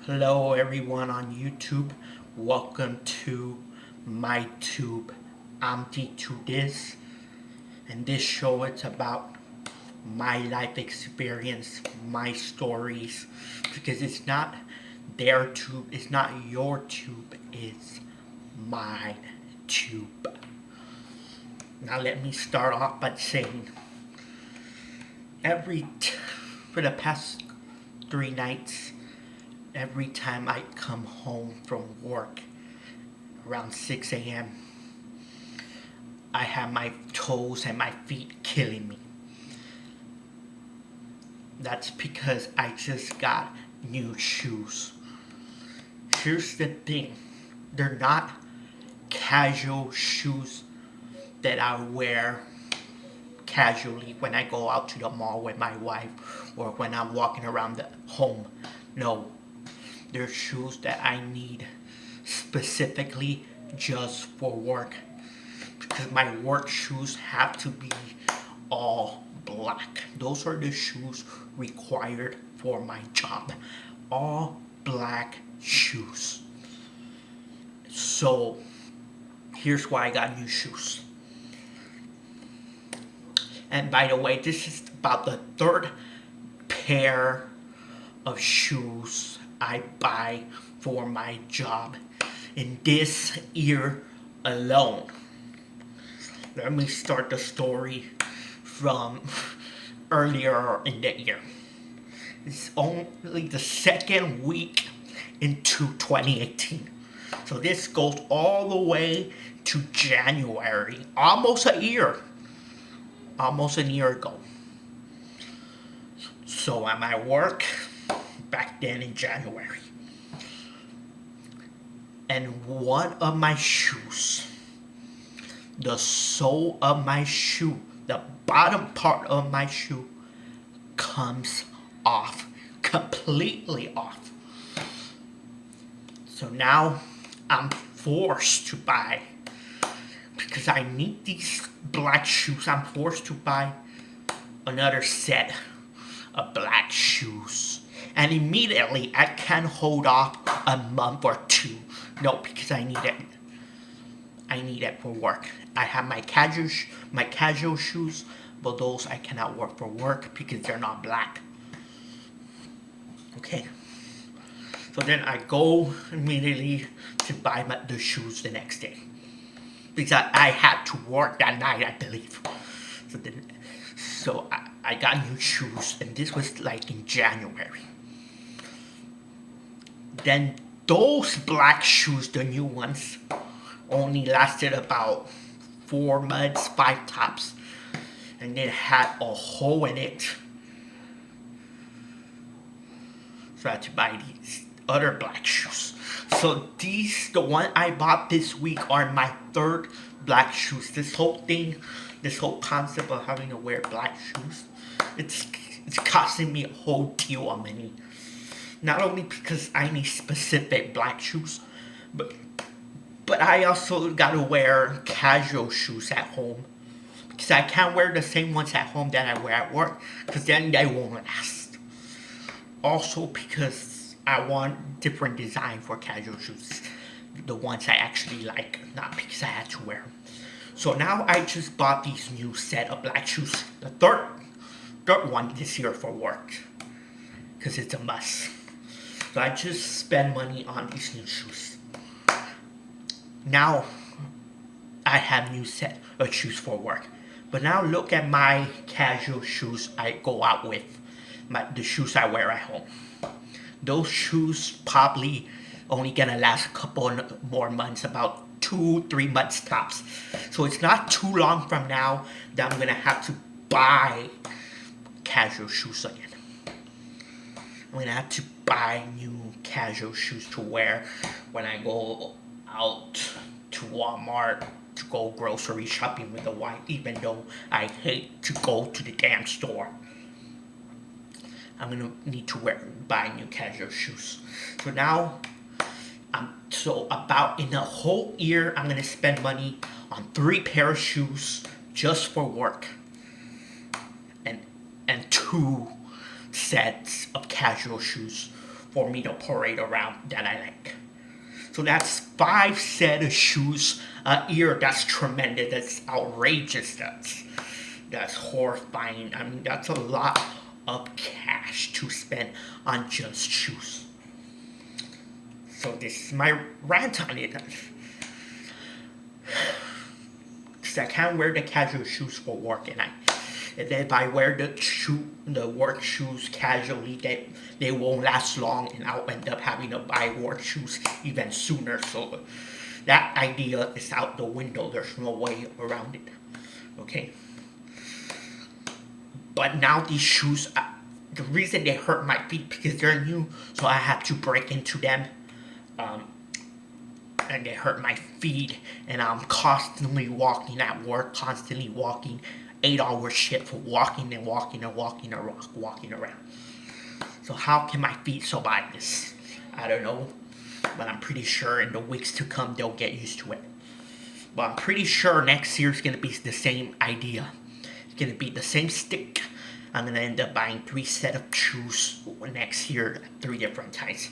Hello everyone on YouTube. Welcome to my tube. I'm D2This, and this show it's about my life experience, my stories, because it's not their tube, it's not your tube, it's my tube. Now let me start off by saying for the past 3 nights, every time I come home from work around 6 a.m., I have my toes and my feet killing me. That's because I just got new shoes. Here's the thing, they're not casual shoes that I wear casually when I go out to the mall with my wife or when I'm walking around the home. No, they're shoes that I need specifically just for work, because my work shoes have to be all black. Those are the shoes required for my job. All black shoes. So here's why I got new shoes. And by the way, this is about the third pair of shoes I buy for my job in this year alone. Let me start the story from earlier in the year. It's only the second week into 2018. So this goes all the way to January, almost a year ago. So I'm at work back then in January, and one of my shoes, the sole of my shoe, the bottom part of my shoe comes off, completely off. So now I'm forced to buy, because I need these black shoes, I'm forced to buy another set of black shoes. And immediately I can't hold off a month or two. No, because I need it. I need it for work. I have my casual shoes, but those I cannot wear for work because they're not black. Okay. So then I go immediately to buy the shoes the next day, because I had to work that night, I believe. So I got new shoes, and this was like in January. Then those black shoes, the new ones, only lasted about 4 months, 5 tops, and it had a hole in it. So I had to buy these other black shoes. So the one I bought this week, are my third black shoes. This whole concept of having to wear black shoes, it's costing me a whole deal of money. Not only because I need specific black shoes, but I also gotta wear casual shoes at home, because I can't wear the same ones at home that I wear at work, because then they won't last. Also because I want different design for casual shoes, the ones I actually like, not because I had to wear them. So now I just bought these new set of black shoes, the third one this year for work, because it's a must. So I just spend money on these new shoes. Now I have new set of shoes for work. But now look at my casual shoes I go out with, the shoes I wear at home. Those shoes probably only gonna last a couple more months, about 2-3 months tops. So it's not too long from now that I'm gonna have to buy casual shoes again. I'm gonna have to buy new casual shoes to wear when I go out to Walmart to go grocery shopping with the wife, even though I hate to go to the damn store. I'm gonna need to buy new casual shoes. So now, about in a whole year, I'm gonna spend money on 3 pair of shoes just for work, and 2 sets of casual shoes for me to parade around that I like. So that's 5 set of shoes a year. That's tremendous. That's outrageous. That's horrifying. I mean, that's a lot of cash to spend on just shoes. So this is my rant on it. Because I can't wear the casual shoes for work, and if I wear the work shoes casually, they won't last long, and I'll end up having to buy work shoes even sooner. So that idea is out the window. There's no way around it. Okay. But now these shoes, the reason they hurt my feet because they're new, so I have to break into them. And they hurt my feet, and I'm constantly walking at work, constantly walking, 8-hour shift, walking and walking and walking around. So how can my feet survive this? I don't know, but I'm pretty sure in the weeks to come they'll get used to it. But I'm pretty sure next year's gonna be the same idea. It's gonna be the same stick. I'm gonna end up buying 3 set of shoes next year, 3 different times.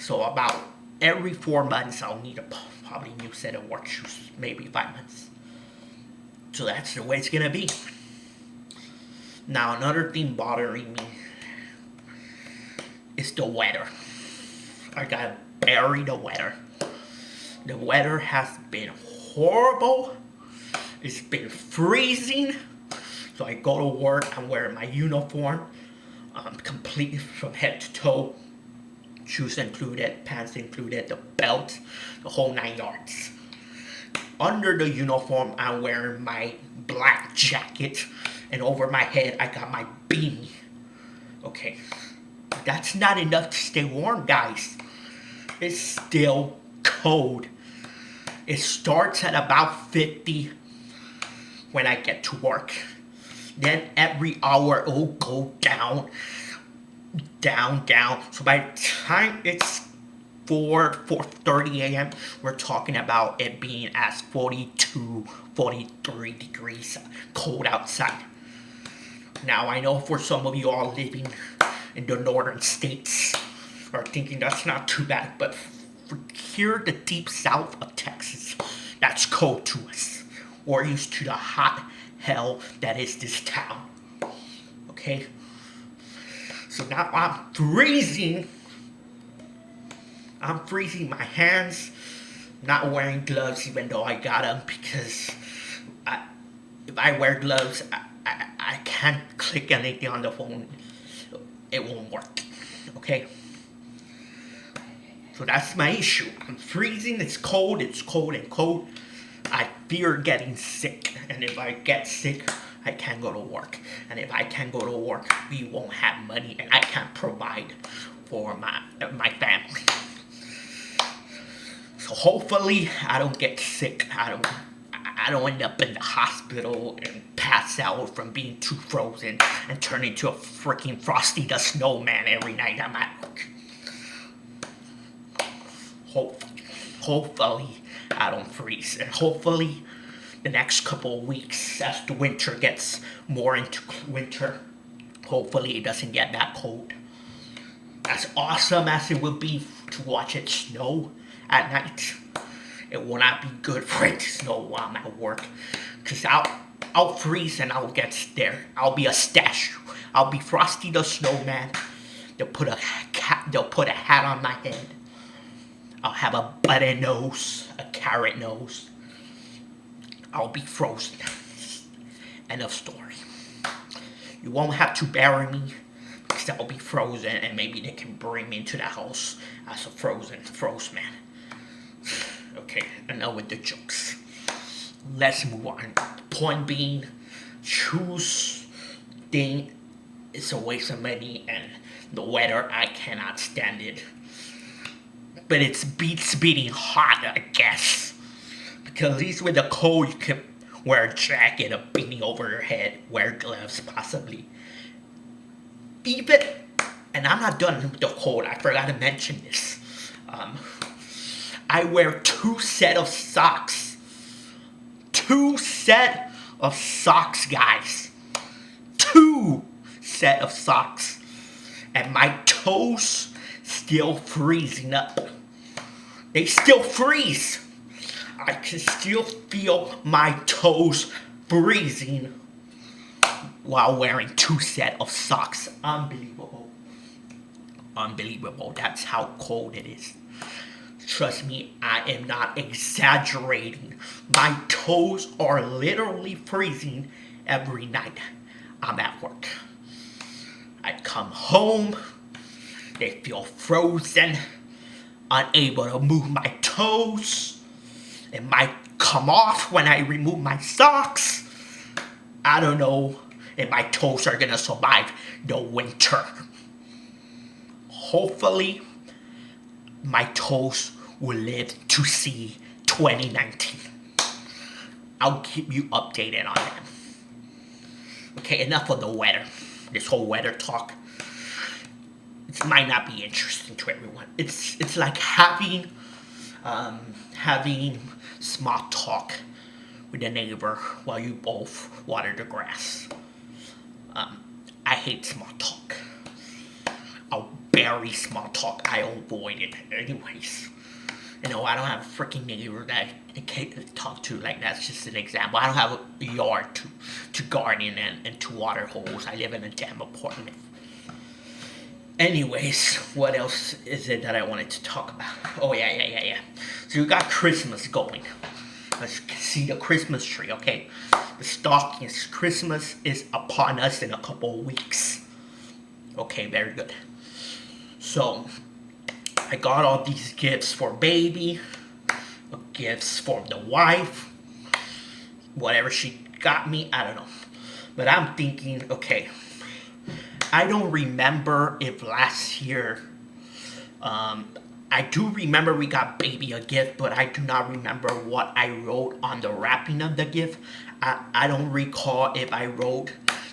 So about every 4 months, I'll need a probably new set of work shoes, maybe 5 months. So that's the way it's gonna be. Now another thing bothering me is the weather. I gotta bury the weather. The weather has been horrible. It's been freezing. So I go to work, I'm wearing my uniform, completely from head to toe. Shoes included, pants included, the belt, the whole 9 yards. Under the uniform, I'm wearing my black jacket, and over my head, I got my beanie. Okay, that's not enough to stay warm, guys. It's still cold. It starts at about 50 when I get to work. Then every hour, it'll go down. So by the time it's 4:30 a.m., we're talking about it being as 42, 43 degrees cold outside. Now I know for some of you all living in the northern states are thinking that's not too bad, but for here, the deep south of Texas, that's cold to us. We're used to the hot hell that is this town. Okay? So now I'm freezing. I'm freezing my hands. Not wearing gloves even though I got them because if I wear gloves, I can't click anything on the phone. It won't work. Okay? So that's my issue. I'm freezing. It's cold and cold. I fear getting sick. And if I get sick, I can't go to work. And if I can't go to work, we won't have money and I can't provide for my family. So hopefully I don't get sick. I don't end up in the hospital and pass out from being too frozen and turn into a freaking Frosty the Snowman every night I'm at work. Hopefully I don't freeze. And hopefully the next couple of weeks as the winter gets more into winter, hopefully it doesn't get that cold. As awesome as it would be to watch it snow at night, it will not be good for it to snow while I'm at work. Because I'll freeze and I'll get scared. I'll be a statue. I'll be Frosty the Snowman. They'll put a hat on my head. I'll have a button nose, a carrot nose. I'll be frozen. End of story. You won't have to bury me because I'll be frozen and maybe they can bring me into the house as a frozen man. Okay, enough with the jokes. Let's move on. Point being, shoes thing is a waste of money and the weather, I cannot stand it. But it's beating hot, I guess. Because at least with the cold, you can wear a jacket, a beanie over your head, wear gloves, possibly. Even, and I'm not done with the cold, I forgot to mention this. I wear 2 set of socks. 2 set of socks, guys. 2 set of socks. And my toes still freezing up. They still freeze. I can still feel my toes freezing while wearing 2 sets of socks. Unbelievable. Unbelievable. That's how cold it is. Trust me, I am not exaggerating. My toes are literally freezing every night I'm at work. I come home, they feel frozen, unable to move my toes. It might come off when I remove my socks. I don't know if my toes are gonna survive the winter. Hopefully, my toes will live to see 2019. I'll keep you updated on that. Okay, enough of the weather. This whole weather talk. It might not be interesting to everyone. It's like having small talk with a neighbor while you both water the grass. I hate small talk. I'll bury small talk. I avoid it anyways. You know, I don't have a freaking neighbor that I can't talk to. Like, that's just an example. I don't have a yard to garden and to water holes. I live in a damn apartment. Anyways, what else is it that I wanted to talk about? Oh, yeah. So you got Christmas going. As you can see the Christmas tree, okay? The stockings. Christmas is upon us in a couple of weeks. Okay, very good. So, I got all these gifts for baby, gifts for the wife, whatever she got me, I don't know. But I'm thinking, okay, I don't remember if last year, I do remember we got baby a gift, but I do not remember what I wrote on the wrapping of the gift. I don't recall if I wrote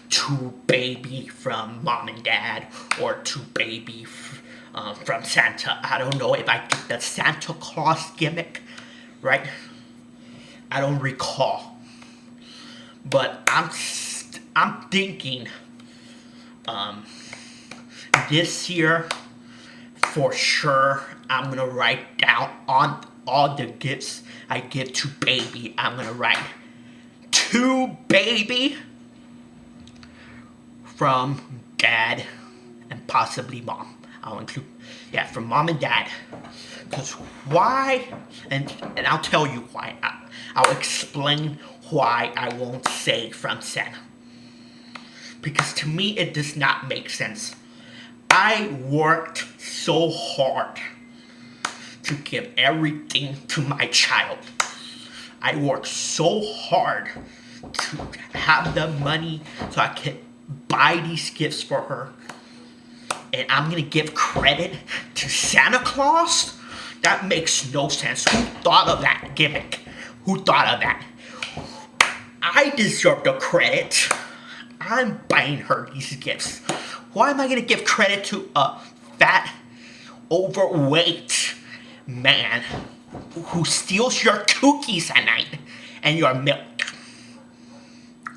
to baby from mom and dad or to baby from Santa. I don't know if I did the Santa Claus gimmick, right? I don't recall. But I'm thinking this year, for sure, I'm gonna write down on all the gifts I give to baby. I'm gonna write to baby from dad and possibly mom. I'll include, yeah, from mom and dad. Because why, and I'll tell you why. I'll explain why I won't say from Santa. Because to me, it does not make sense. I worked so hard to give everything to my child. I worked so hard to have the money so I could buy these gifts for her. And I'm gonna give credit to Santa Claus? That makes no sense. Who thought of that gimmick? Who thought of that? I deserve the credit. I'm buying her these gifts. Why am I gonna give credit to a fat, overweight man who steals your cookies at night and your milk?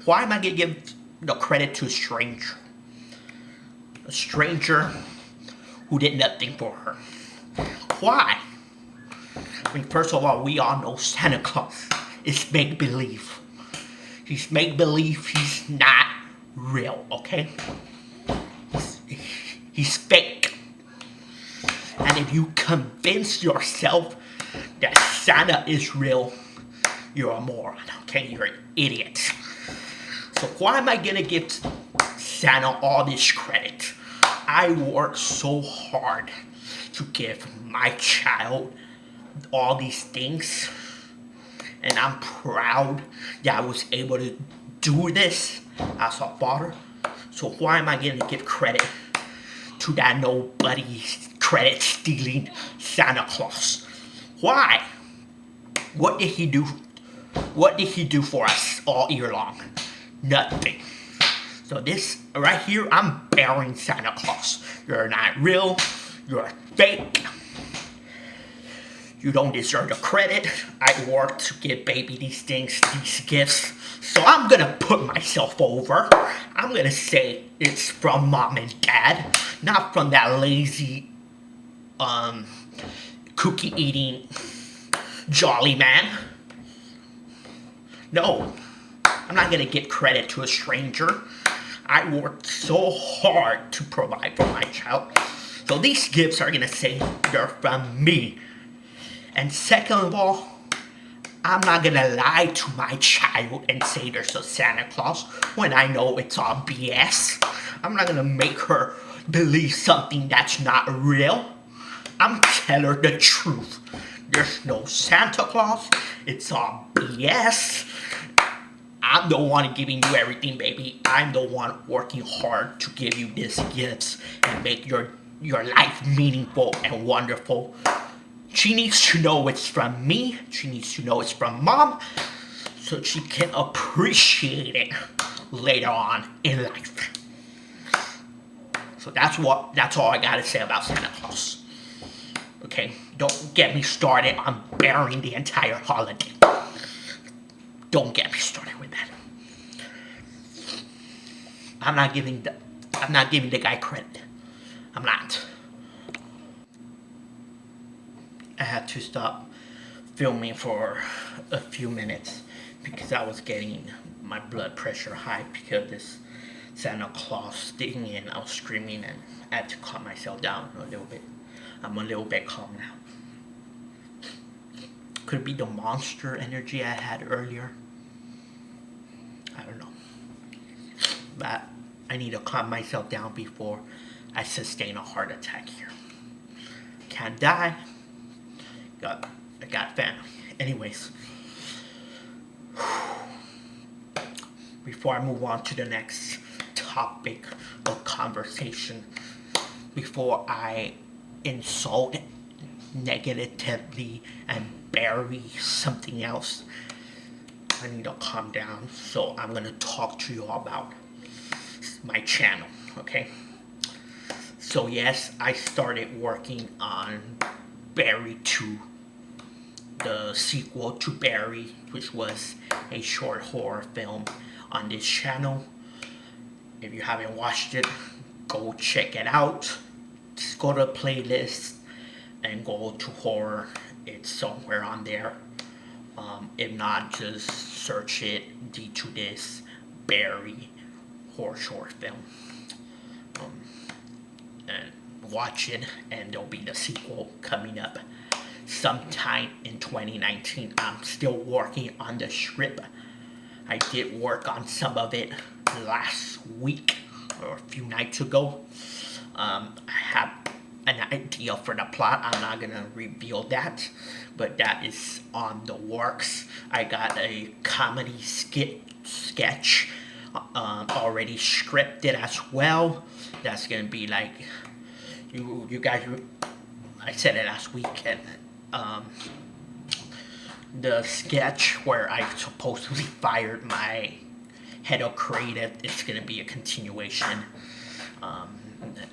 Why am I gonna give the credit to a stranger? A stranger who did nothing for her. Why? I mean, first of all, we all know Santa Claus is make-believe. He's make-believe, he's not real, okay? He's fake. And if you convince yourself that Santa is real, you're a moron, okay? You're an idiot. So why am I gonna give Santa all this credit? I worked so hard to give my child all these things, and I'm proud that I was able to do this as a father. So why am I going to give credit to that nobody credit stealing Santa Claus? Why? What did he do? What did he do for us all year long? Nothing. So this right here, I'm burying Santa Claus. You're not real. You're fake. You don't deserve the credit. I worked to give baby these things, these gifts. So I'm gonna put myself over. I'm gonna say it's from mom and dad, not from that lazy um, cookie eating jolly man. No, I'm not gonna give credit to a stranger. I worked so hard to provide for my child. So these gifts are gonna say they're from me. And second of all, I'm not gonna lie to my child and say there's a Santa Claus when I know it's all BS. I'm not gonna make her believe something that's not real. I'm telling her the truth. There's no Santa Claus. It's all BS. I'm the one giving you everything, baby. I'm the one working hard to give you these gifts and make your life meaningful and wonderful. She needs to know it's from me. She needs to know it's from mom, so she can appreciate it later on in life. So that's all I gotta say about Santa Claus. Okay, don't get me started on burying the entire holiday. Don't get me started with that. I'm not giving the guy credit. I'm not. I had to stop filming for a few minutes because I was getting my blood pressure high because of this Santa Claus thing, and I was screaming, and I had to calm myself down a little bit. I'm a little bit calm now. Could it be the monster energy I had earlier? I don't know. But I need to calm myself down before I sustain a heart attack here. Can't die. I got family. Anyways. Before I move on to the next topic of conversation, before I insult negatively and bury something else, I need to calm down. So I'm gonna talk to you all about my channel, okay? So yes, I started working on Barry 2, the sequel to Barry, which was a short horror film on this channel. If you haven't watched it, go check it out. Just go to the playlist and go to horror. It's somewhere on there. If not, just search it, D2 this Barry horror short film. And watch it, and there'll be the sequel coming up sometime in 2019. I'm still working on the script. I did work on some of it last week or a few nights ago. I have an idea for the plot. I'm not gonna reveal that, but that is on the works. I got a comedy sketch already scripted as well. That's gonna be like, you guys, I said it last week, and the sketch where I supposedly fired my head of creative, it's gonna be a continuation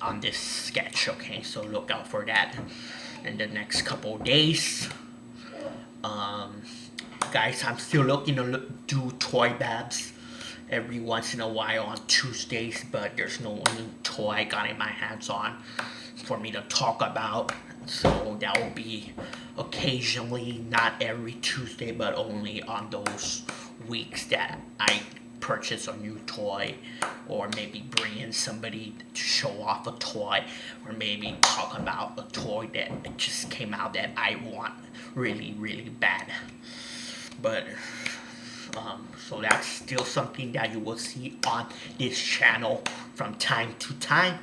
on this sketch, okay? So look out for that in the next couple of days. Guys, I'm still looking to do toy babs every once in a while on Tuesdays, but there's no new toy I got in my hands on for me to talk about. So that will be occasionally, not every Tuesday, but only on those weeks that I purchase a new toy, or maybe bring in somebody to show off a toy, or maybe talk about a toy that just came out that I want really, really bad. But so that's still something that you will see on this channel from time to time.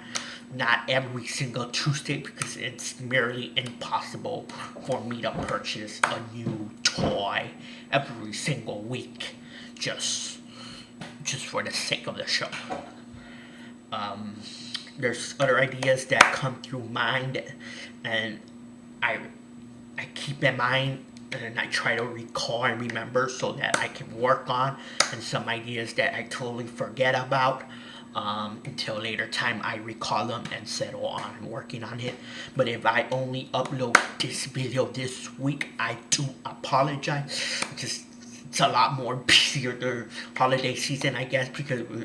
Not every single Tuesday, because it's merely impossible for me to purchase a new toy every single week just for the sake of the show. There's other ideas that come through mind, and I keep in mind, and I try to recall and remember so that I can work on, and some ideas that I totally forget about until later time I recall them and settle on working on it. But if I only upload this video this week, I do apologize. Just it's a lot more busier the holiday season, I guess, because we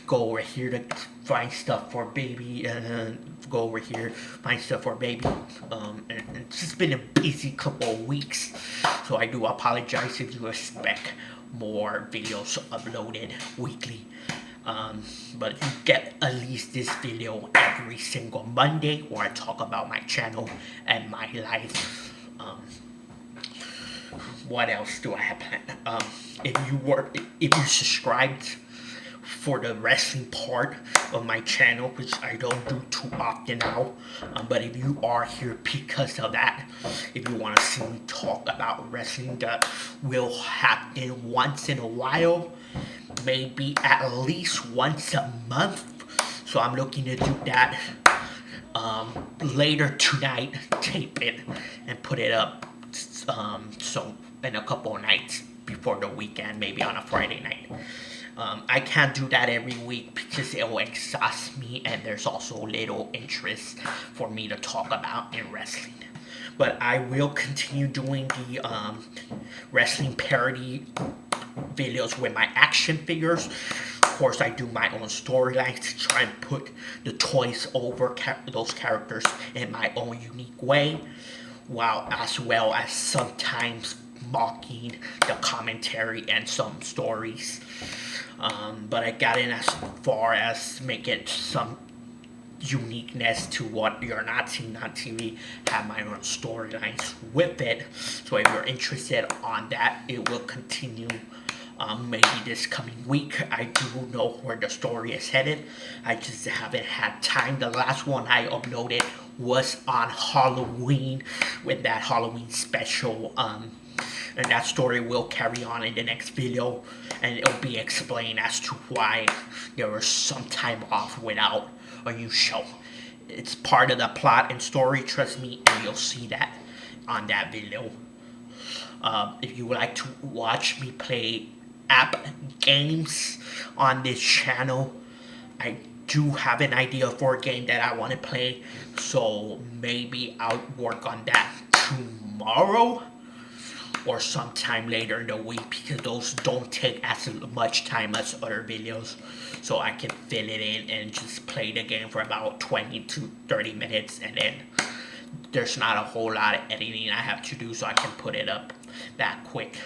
go over here to find stuff for baby, and go over here find stuff for baby. And it's just been a busy couple of weeks, so I do apologize if you expect more videos uploaded weekly. But you get at least this video every single Monday where I talk about my channel and my life. What else do I have planned? If you subscribed for the wrestling part of my channel, which I don't do too often now, but if you are here because of that, if you want to see me talk about wrestling, that will happen once in a while, maybe at least once a month. So I'm looking to do that later tonight, tape it and put it up so in a couple of nights before the weekend, maybe on a Friday night. I can't do that every week because it will exhaust me, and there's also little interest for me to talk about in wrestling. But I will continue doing the wrestling parody videos with my action figures. Of course, I do my own storylines to try and put the toys over those characters in my own unique way, while as well as sometimes mocking the commentary and some stories. But I got in as far as making some uniqueness to what you're not seeing on TV, have my own storylines with it. So if you're interested on that, it will continue maybe this coming week. I do know where the story is headed. I just haven't had time. The last one I uploaded was on Halloween with that Halloween special. And that story will carry on in the next video, and it'll be explained as to why there was some time off without a new show. It's part of the plot and story, trust me, and you'll see that on that video. If you would like to watch me play app games on this channel, I do have an idea for a game that I want to play, so maybe I'll work on that tomorrow or sometime later in the week, because those don't take as much time as other videos, so I can fill it in and just play the game for about 20 to 30 minutes, and then there's not a whole lot of editing I have to do, so I can put it up that quick.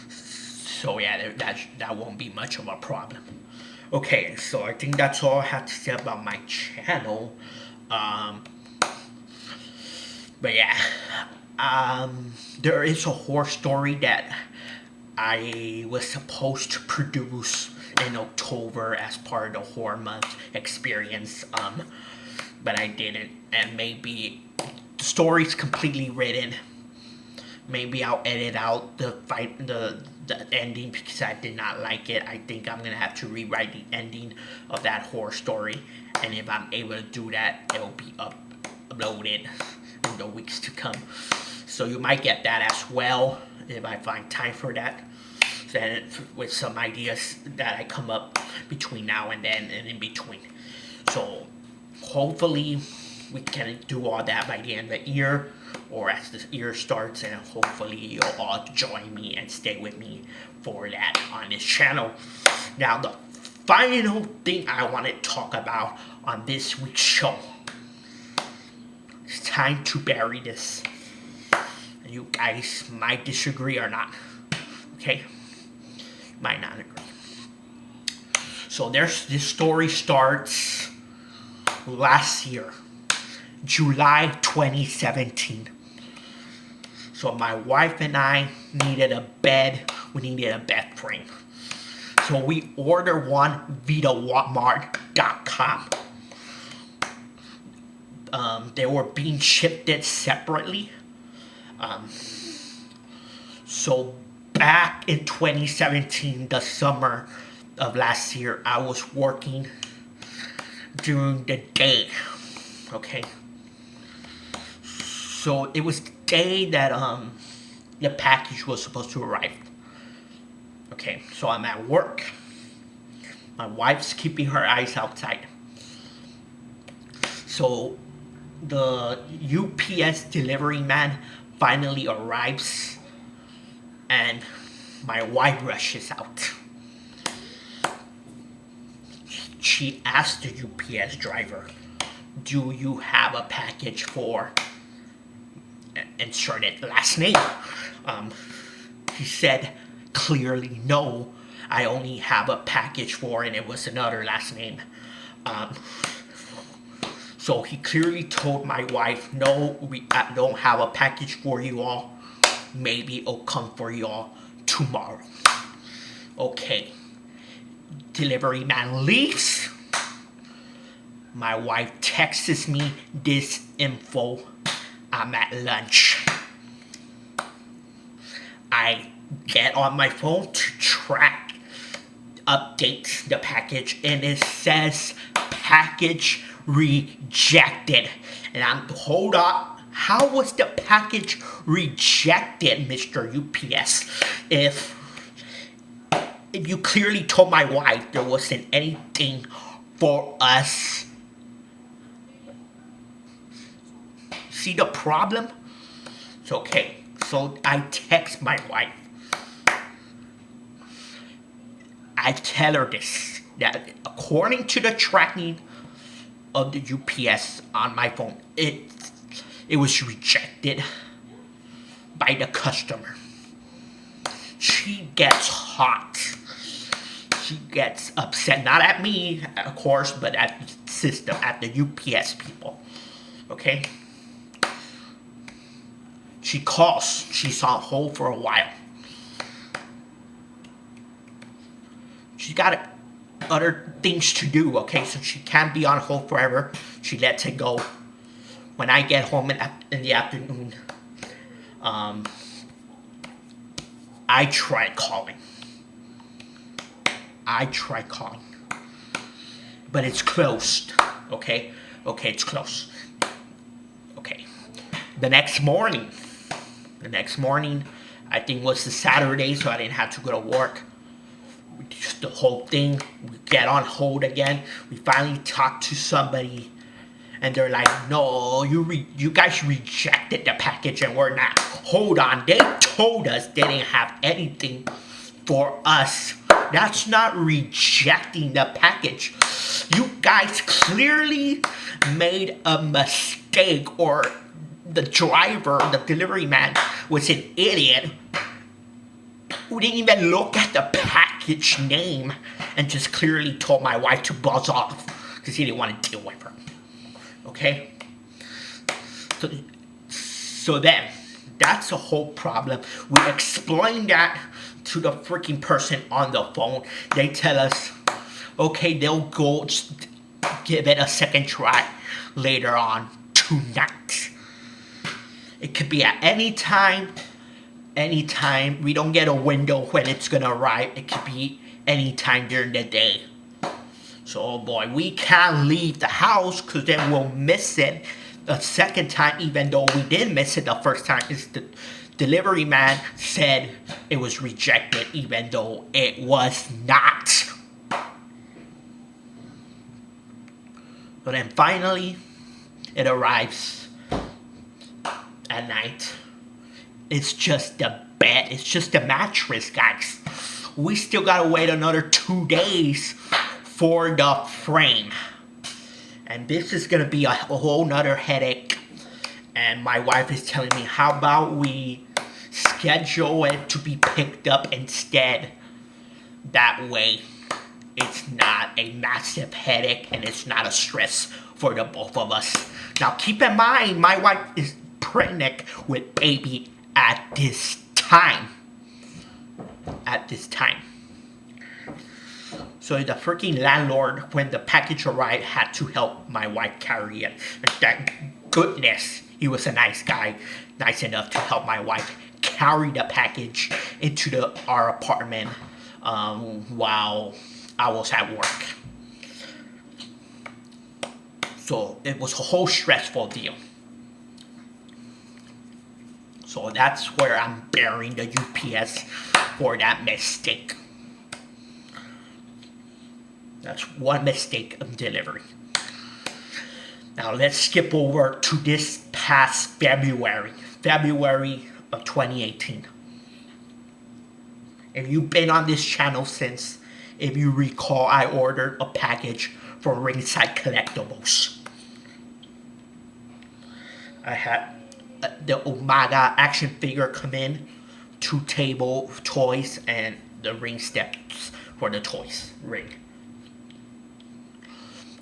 So yeah, that won't be much of a problem. Okay, so I think that's all I have to say about my channel. But yeah, there is a horror story that I was supposed to produce in October as part of the horror month experience, but I didn't, and maybe the story's completely written. Maybe I'll edit out the ending because I did not like it. I think I'm gonna have to rewrite the ending of that horror story, and if I'm able to do that, it'll be uploaded in the weeks to come. So you might get that as well if I find time for that. Then with some ideas that I come up between now and then and in between. So hopefully we can do all that by the end of the year, or as the year starts, and hopefully you'll all join me and stay with me for that on this channel. Now the final thing I want to talk about on this week's show, it's time to bury this. You guys might disagree or not, okay? Might not agree. So this story starts last year, July 2017. So my wife and I needed a bed. We needed a bed frame. So we ordered one via Walmart.com. They were being shipped separately. So back in 2017, the summer of last year, I was working during the day, okay? So it was the day that the package was supposed to arrive. Okay, so I'm at work. My wife's keeping her eyes outside. So the UPS delivery man finally arrives And my wife rushes out. She asked the UPS driver, do you have a package for inserted last name? He said clearly no. I only have a package for, and it was another last name. So he clearly told my wife, no, I don't have a package for you all. Maybe it'll come for you all tomorrow. Okay. Delivery man leaves. My wife texts me this info. I'm at lunch. I get on my phone to track, update the package, and it says package rejected. And I'm, hold on. How was the package rejected, Mr. UPS? If you clearly told my wife there wasn't anything for us. See the problem? It's okay. So I text my wife. I tell her this, that according to the tracking of the UPS on my phone, it was rejected by the customer. She gets hot. She gets upset, not at me, of course, but at the system, at the UPS people. Okay? She calls. She's on hold for a while. She's got other things to do, okay? So she can't be on hold forever. She lets it go. When I get home in the afternoon, I try calling. But it's closed, okay? Okay, it's closed. Okay. The next morning, I think was the Saturday, so I didn't have to go to work. Just the whole thing, we get on hold again. We finally talk to somebody, and they're like, no, you guys rejected the package, and we're not. Hold on, they told us they didn't have anything for us. That's not rejecting the package. You guys clearly made a mistake, or the driver, the delivery man, was an idiot who didn't even look at the package name and just clearly told my wife to buzz off because he didn't want to deal with her. Okay? So then, that's the whole problem. We explain that to the freaking person on the phone. They tell us, okay, they'll go give it a second try later on tonight. It could be at any time. Anytime. We don't get a window when it's gonna arrive. It could be any time during the day. So, oh boy, we can't leave the house because then we'll miss it the second time, even though we did miss it the first time. Is the delivery man said it was rejected, even though it was not. So then finally, it arrives at night. It's just the bed. It's just the mattress, guys. We still gotta wait another 2 days for the frame. And this is gonna be a whole nother headache. And my wife is telling me, how about we schedule it to be picked up instead? That way, it's not a massive headache and it's not a stress for the both of us. Now, keep in mind, my wife is pregnant with baby at this time. So the freaking landlord, when the package arrived, had to help my wife carry it. And thank goodness he was a nice guy, nice enough to help my wife carry the package into our apartment while I was at work. So it was a whole stressful deal. So that's where I'm bearing the UPS for that mistake. That's one mistake of delivery. Now let's skip over to this past February of 2018. If you've been on this channel since, if you recall, I ordered a package for Ringside Collectibles. I had the Umaga action figure come in, 2 table toys, and the ring steps for the toys ring.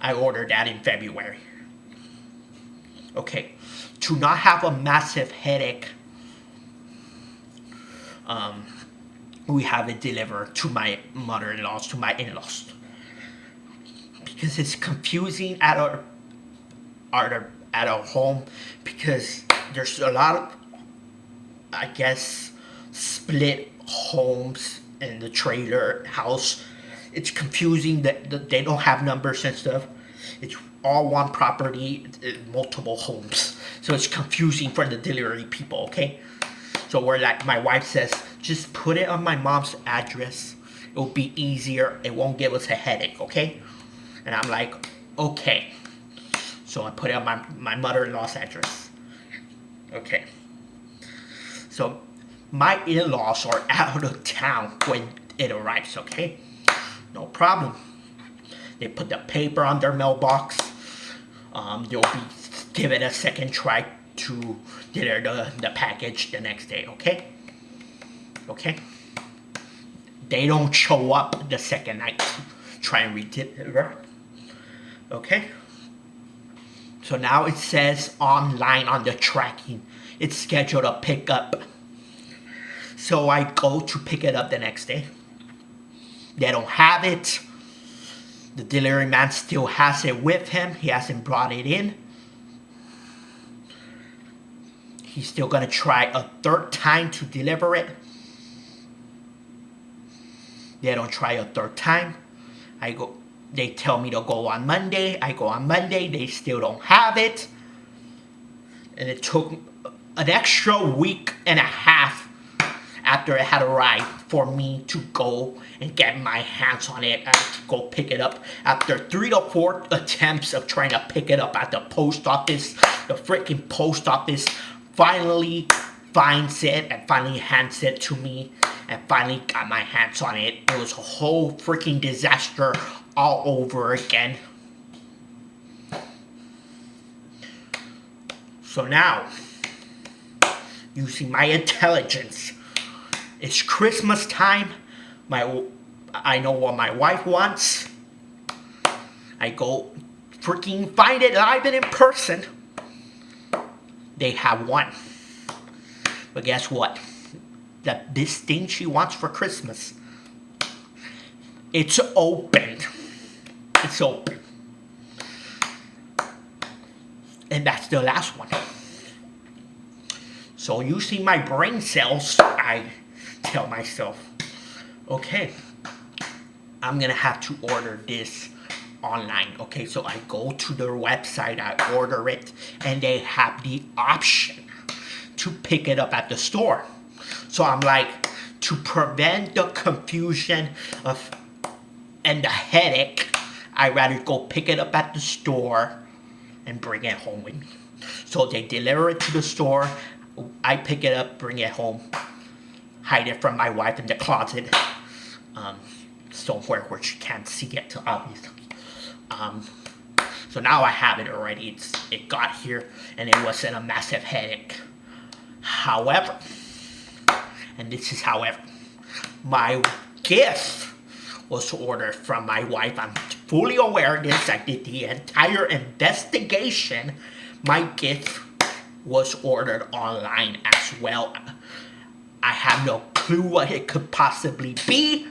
I ordered that in February. Okay, to not have a massive headache, we have it delivered to my mother-in-law's, to my in-laws. Because it's confusing at our home, because there's a lot of, I guess, split homes in the trailer house. It's confusing that they don't have numbers and stuff. It's all one property, multiple homes. So it's confusing for the delivery people, okay? So we're like, my wife says, just put it on my mom's address. It'll be easier. It won't give us a headache, okay? And I'm like, okay. So I put it on my mother-in-law's address. Okay. So my in-laws are out of town when it arrives, okay? No problem. They put the paper on their mailbox. They'll be given a second try to deliver the package the next day, okay? Okay? They don't show up the second night to try and redeliver. Okay? So now it says online on the tracking, it's scheduled to pick up. So I go to pick it up the next day. They don't have it. The delivery man still has it with him. He hasn't brought it in. He's still gonna try a third time to deliver it. They don't try a third time. They tell me to go on Monday. I go on Monday. They still don't have it. And it took an extra week and a half after it had arrived for me to go and get my hands on it and to go pick it up. After 3 to 4 attempts of trying to pick it up at the post office, the freaking post office finally finds it and finally hands it to me and finally got my hands on it. It was a whole freaking disaster all over again. So now, using my intelligence, it's Christmas time. I know what my wife wants. I go freaking find it live and in person. They have one. But guess what? This thing she wants for Christmas, it's open. It's open. And that's the last one. So using my brain cells, I tell myself, okay, I'm gonna have to order this online. Okay, so I go to their website, I order it, and they have the option to pick it up at the store. So I'm like, to prevent the confusion and the headache, I'd rather go pick it up at the store and bring it home with me. So they deliver it to the store, I pick it up, bring it home, hide it from my wife in the closet, somewhere where she can't see it, obviously. So now I have it already. It got here, and it wasn't a massive headache. However, and this is however, my gift was ordered from my wife. I'm fully aware of this. I did the entire investigation. My gift was ordered online as well. I have no clue what it could possibly be.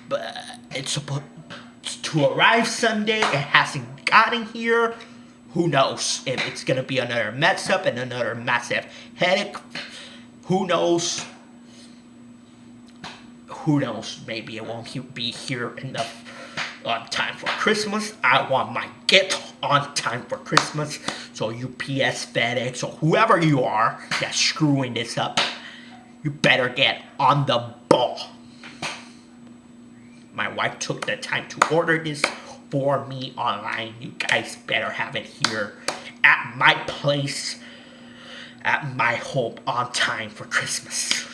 But it's supposed to arrive Sunday. It hasn't gotten here. Who knows if it's gonna be another mess up and another massive headache. Who knows? Who knows? Maybe it won't be here enough on time for Christmas. I want my gift on time for Christmas. So UPS, FedEx, or whoever you are that's screwing this up, you better get on the ball. My wife took the time to order this for me online. You guys better have it here at my place, at my home on time for Christmas.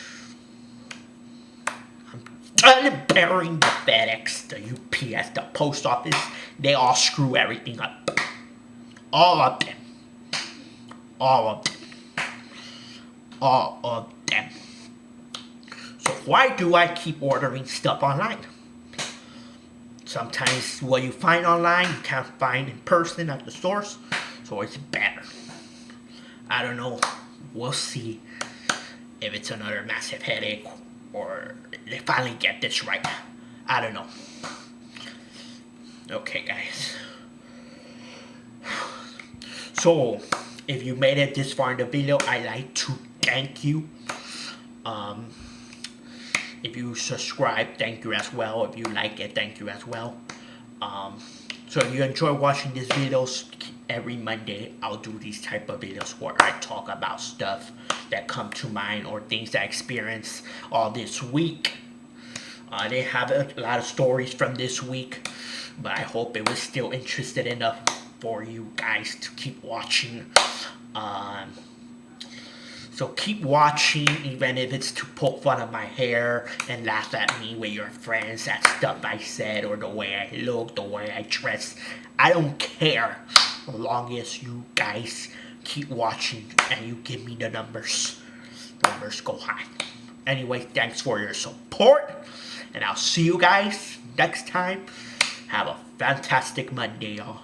delivering the FedEx, the UPS, the post office, they all screw everything up. All of them. All of them. All of them. So why do I keep ordering stuff online? Sometimes what you find online, you can't find in person at the stores, so it's better. I don't know. We'll see if it's another massive headache or they finally get this right. I don't know. Okay, guys. So, if you made it this far in the video, I'd like to thank you. If you subscribe, thank you as well. If you like it, thank you as well. So if you enjoy watching these videos, every Monday I'll do these type of videos where I talk about stuff that come to mind or things that I experienced all this week. They have a lot of stories from this week, but I hope it was still interesting enough for you guys to keep watching. So keep watching, even if it's to poke fun of my hair and laugh at me with your friends at stuff I said or the way I look, the way I dress. I don't care, as long as you guys keep watching and you give me the numbers. Numbers go high. Anyway, thanks for your support, and I'll see you guys next time. Have a fantastic Monday, y'all.